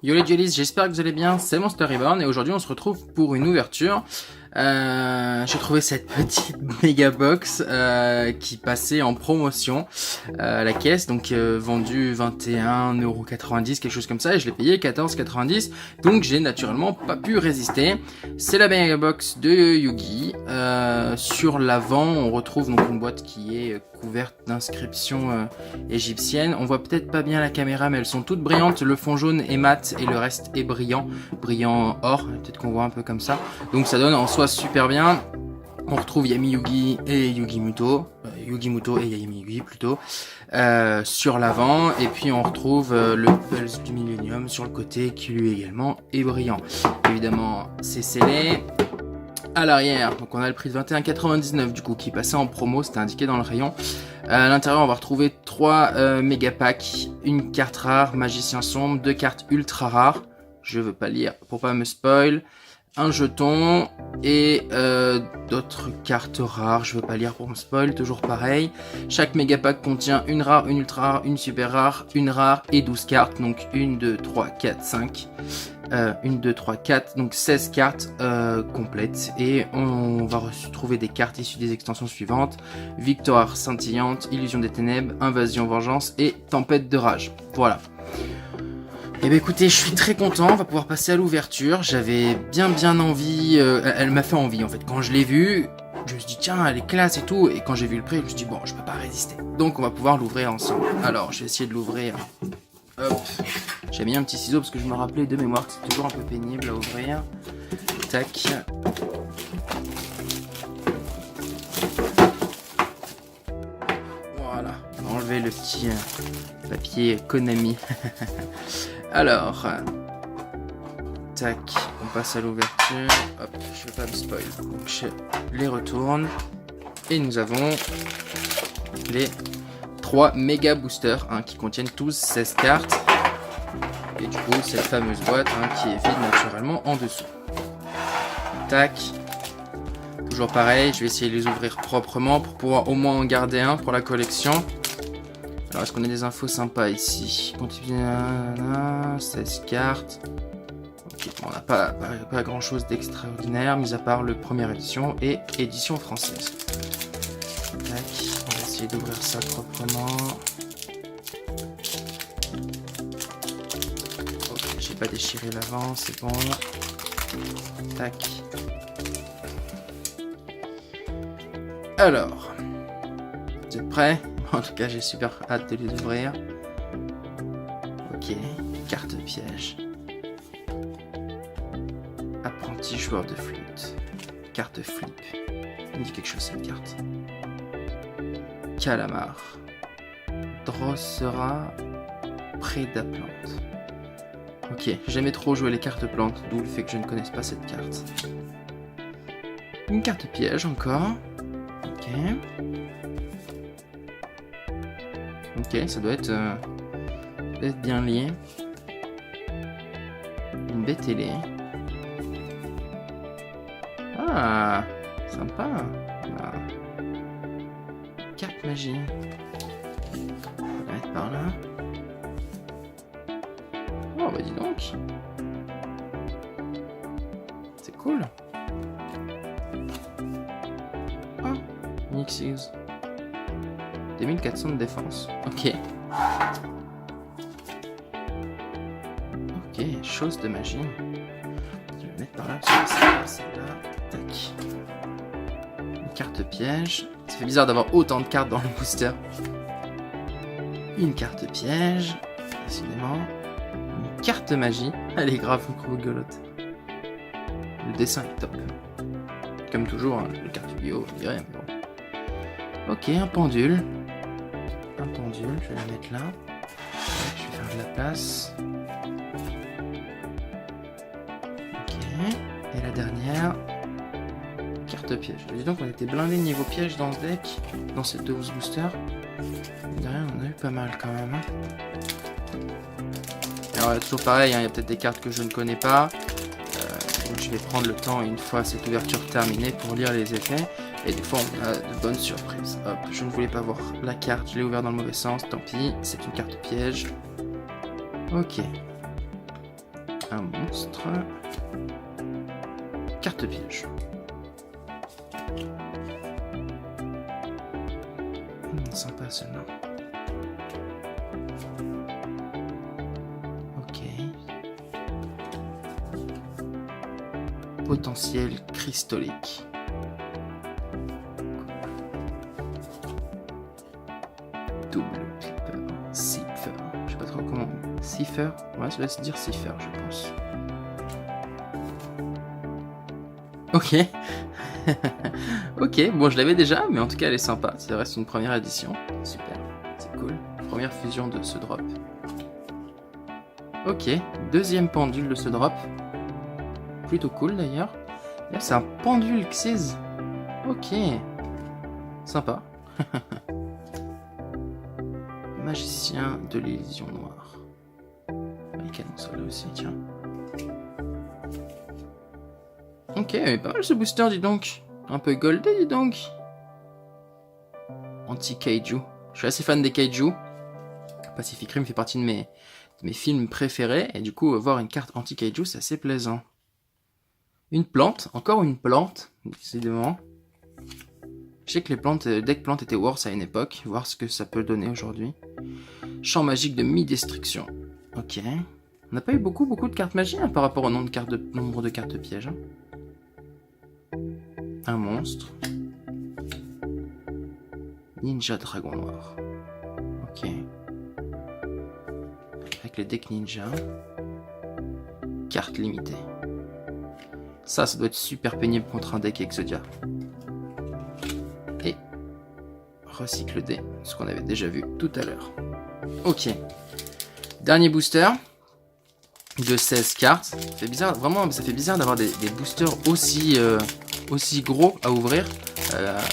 Yo les Jellies, j'espère que vous allez bien, c'est Monster Reborn et aujourd'hui on se retrouve pour une ouverture. J'ai trouvé cette petite méga box qui passait en promotion à la caisse, donc vendue 21,90€, quelque chose comme ça, et je l'ai payé 14,90€, donc j'ai naturellement pas pu résister. C'est la méga box de Yugi. Sur l'avant on retrouve donc une boîte qui est couverte d'inscriptions égyptiennes. On voit peut-être pas bien la caméra, mais elles sont toutes brillantes, le fond jaune est mat et le reste est brillant or, peut-être qu'on voit un peu comme ça, donc ça donne en soi super bien. On retrouve Yami Yugi et Yugimuto, Yugimuto et Yami Yugi plutôt, sur l'avant, et puis on retrouve le Pulse du Millennium sur le côté qui lui également est brillant. Évidemment c'est scellé. À l'arrière, donc on a le prix de 21,99 du coup qui passait en promo, c'était indiqué dans le rayon. À l'intérieur on va retrouver 3 méga packs, une carte rare, magicien sombre, 2 cartes ultra rares, je veux pas lire pour pas me spoil, un jeton et d'autres cartes rares, je veux pas lire pour me spoil, toujours pareil. Chaque méga pack contient une rare, une ultra rare, une super rare, une rare et 12 cartes, donc 1, 2, 3, 4, 5. 1, 2, 3, 4, donc 16 cartes complètes, et on va retrouver des cartes issues des extensions suivantes: Victoire scintillante, Illusion des ténèbres, Invasion vengeance et Tempête de rage. Voilà. Et bien écoutez, je suis très content, on va pouvoir passer à l'ouverture. J'avais bien envie, elle m'a fait envie en fait. Quand je l'ai vue, je me suis dit tiens, elle est classe et tout, et quand j'ai vu le prix, je me suis dit bon, je peux pas résister. Donc on va pouvoir l'ouvrir ensemble. Alors, je vais essayer de l'ouvrir. Hop. J'ai mis un petit ciseau parce que je me rappelais de mémoire que c'est toujours un peu pénible à ouvrir. Tac. Voilà. On va enlever le petit papier Konami. Alors. Tac. On passe à l'ouverture. Hop. Je vais pas me spoil. Donc je les retourne. Et nous avons les 3 méga boosters qui contiennent tous 16 cartes. Et du coup, cette fameuse boîte qui est vide naturellement en dessous. Tac. Toujours pareil, je vais essayer de les ouvrir proprement pour pouvoir au moins en garder un pour la collection. Alors, est-ce qu'on a des infos sympas ici? Continue, 16 cartes. Ok, bon, on n'a pas grand chose d'extraordinaire, mis à part le première édition et édition française. Tac, on va essayer d'ouvrir ça proprement. J'ai pas déchiré l'avant, c'est bon. Tac. Alors, vous êtes prêts? En tout cas, j'ai super hâte de les ouvrir. Ok, carte piège. Apprenti joueur de flûte. Carte flip. Il me dit quelque chose cette carte. Calamar. Drossera Prédaplante. Ok, j'ai jamais trop joué les cartes plantes, d'où le fait que je ne connaisse pas cette carte. Une carte piège encore. Ok. Ok, ça doit être bien lié. Une baie télé. Ah, sympa. Ah. Carte magie. On va la mettre par là. Oh bah dis donc. C'est cool. Oh, Nixie's. 2400 de défense. Ok. Ok, chose de magie. Je vais mettre par là parce que c'est celle-là. Tac. Une carte piège. Ça fait bizarre d'avoir autant de cartes dans le booster. Une carte piège. Décidément. Carte magie, elle est grave rigolote. Le dessin est top. Comme toujours, les cartes Yu-Gi-Oh, on dirait. Bon. Ok, un pendule. Un pendule, je vais la mettre là. Je vais faire de la place. Ok. Et la dernière. Carte piège. Dis donc, on était blindé niveau piège dans ce deck. Dans ces 12 boosters. Derrière, on en a eu pas mal quand même. Alors toujours pareil, il y a peut-être des cartes que je ne connais pas, donc je vais prendre le temps une fois cette ouverture terminée pour lire les effets, et des fois on a de bonnes surprises. Hop, je ne voulais pas voir la carte, je l'ai ouvert dans le mauvais sens, tant pis, c'est une carte piège. Ok. un monstre. Carte piège. Sympa celle-là. Ok. Potentiel cristallique. Double clipper. Cipher. Je sais pas trop comment. Cipher. Ouais, ça doit se dire Cipher, je pense. Ok. Ok, bon je l'avais déjà, mais en tout cas elle est sympa. Ça reste une première édition. Super, c'est cool. Première fusion de ce drop. Ok, deuxième pendule de ce drop. Plutôt cool d'ailleurs. Là c'est un pendule Xyz. Ok. Sympa. Magicien de l'illusion noire. Il canon ça là aussi, tiens. Ok, mais pas mal ce booster, dis donc. Un peu goldé, dis donc. Anti-Kaiju. Je suis assez fan des Kaiju. Pacific Rim fait partie de mes films préférés. Et du coup, voir une carte anti-Kaiju, c'est assez plaisant. Une plante. Encore une plante, décidément. Je sais que les plantes, deck plantes étaient worse à une époque. Voir ce que ça peut donner aujourd'hui. Champ magique de mi-destruction. Ok. On n'a pas eu beaucoup de cartes magie hein, par rapport au nombre de cartes pièges. Hein. Un monstre. Ninja Dragon Noir. Ok. Avec les decks ninja. Carte limitée. Ça doit être super pénible contre un deck Exodia. Et recycle D, ce qu'on avait déjà vu tout à l'heure. Ok. Dernier booster. De 16 cartes. Ça fait bizarre, vraiment, ça fait bizarre d'avoir des boosters aussi gros à ouvrir.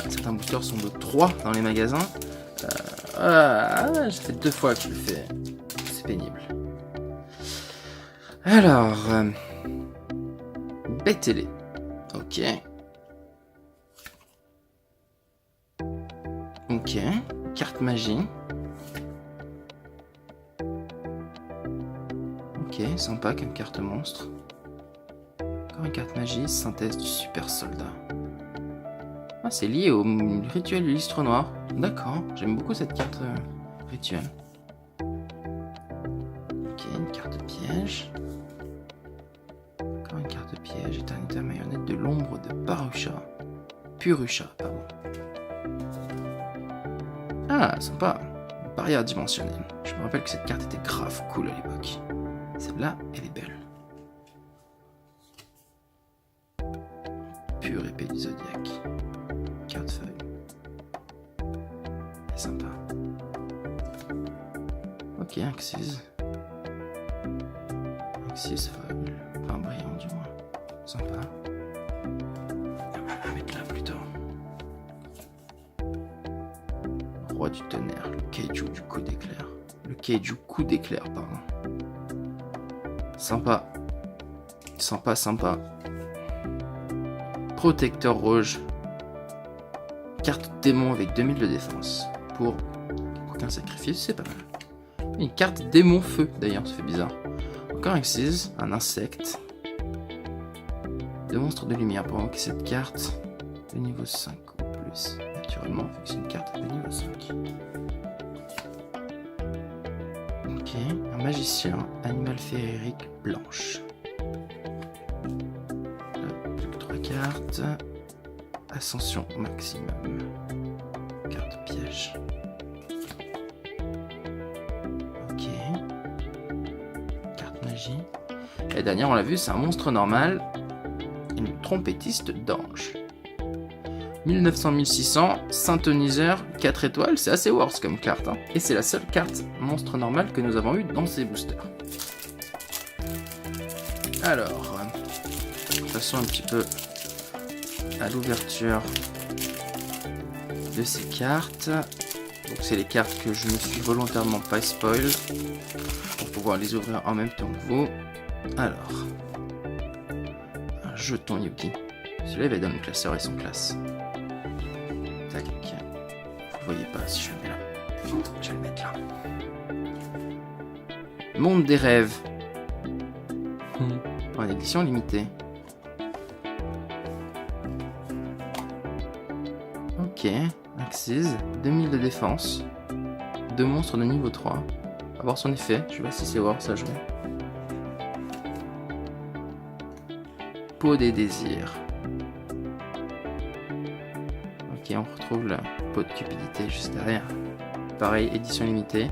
Certains boosters sont de 3 dans les magasins. Ça fait 2 fois que je le fais. C'est pénible. Alors, Bétélé. Ok. Ok. Carte magie. Ok, sympa comme carte monstre. Encore une carte magie, synthèse du super soldat. Ah, c'est lié au rituel du listre noir. D'accord, j'aime beaucoup cette carte rituel. Ok, une carte piège. Encore une carte piège, éternité marionnette de l'ombre de Purusha, pardon. Ah, sympa. Barrière dimensionnelle. Je me rappelle que cette carte était grave cool à l'époque. Celle-là, elle est belle. Pure épée du zodiaque. Carte feuille. Elle est sympa. Ok, un Xyz. Un Xyz folle. Enfin, brillant du moins. Sympa. On va la mettre là plutôt. Roi du tonnerre. Le Kaiju du coup d'éclair. Le Kaiju coup d'éclair, pardon. Sympa. Sympa, sympa. Protecteur rouge. Carte démon avec 2000 de défense. Pour aucun sacrifice, c'est pas mal. Une carte démon feu, d'ailleurs, ça fait bizarre. Encore un Xyz, un insecte. Deux monstres de lumière pour invoquer cette carte de niveau 5 ou plus. Naturellement, vu que c'est une carte de niveau 5. Ok, un magicien, animal féerique blanche. Là, plus que 3 cartes. Ascension maximum. Carte piège. Ok. Carte magie. Et la dernière, on l'a vu, c'est un monstre normal. Une trompettiste d'ange. 1900-1600, synthoniseur, 4 étoiles, c'est assez worse comme carte. Hein. Et c'est la seule carte monstre normale que nous avons eue dans ces boosters. Alors, passons un petit peu à l'ouverture de ces cartes. Donc c'est les cartes que je ne suis volontairement pas spoil pour pouvoir les ouvrir en même temps que vous. Alors, un jeton Yugi. Celui-là il va dans le classeur et son classe. Tac. Vous voyez pas si je le mets là. Je vais le mettre là. Monde des rêves. en édition limitée. Ok, Axis, 2000 de défense, 2 monstres de niveau 3. On va voir son effet, je sais pas si c'est voir ça jouer. Peau des désirs. Ok, on retrouve la peau de cupidité juste derrière. Pareil, édition limitée.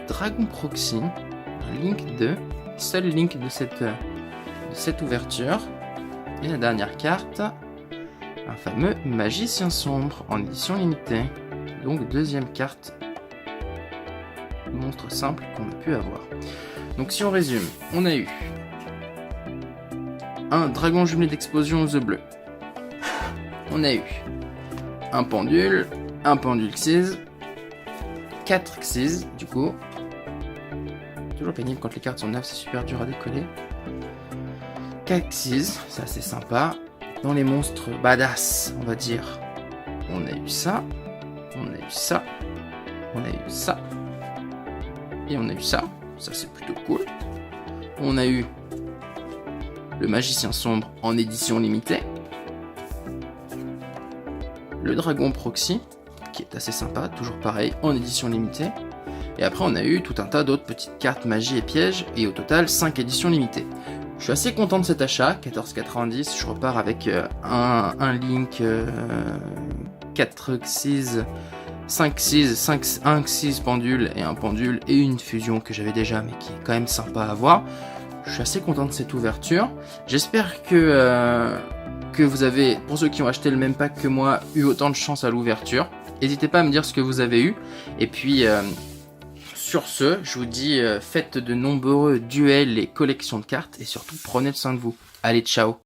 Dragon Proxy, un Link 2, seul Link de cette ouverture. Et la dernière carte, un fameux Magicien Sombre en édition limitée. Donc deuxième carte monstre simple qu'on a pu avoir. Donc si on résume, on a eu un dragon jumelé d'explosion aux œufs bleus. On a eu un pendule Xyz, 4 Xyz du coup. Toujours pénible quand les cartes sont neuves, c'est super dur à décoller. 4 Xyz, ça c'est sympa. Dans les monstres badass, on va dire, on a eu ça, on a eu ça, on a eu ça, et on a eu ça. Ça c'est plutôt cool. On a eu le Magicien Sombre en édition limitée. Le Dragon Proxy, qui est assez sympa, toujours pareil, en édition limitée. Et après on a eu tout un tas d'autres petites cartes magie et pièges, et au total 5 éditions limitées. Je suis assez content de cet achat, 14,90, je repars avec un Link, 4 Xyz, 5 Xyz, 1 Xyz pendule et un pendule et une fusion que j'avais déjà mais qui est quand même sympa à voir. Je suis assez content de cette ouverture. J'espère que vous avez, pour ceux qui ont acheté le même pack que moi, eu autant de chance à l'ouverture. N'hésitez pas à me dire ce que vous avez eu. Et puis, sur ce, je vous dis, faites de nombreux duels et collections de cartes. Et surtout, prenez soin de vous. Allez, ciao!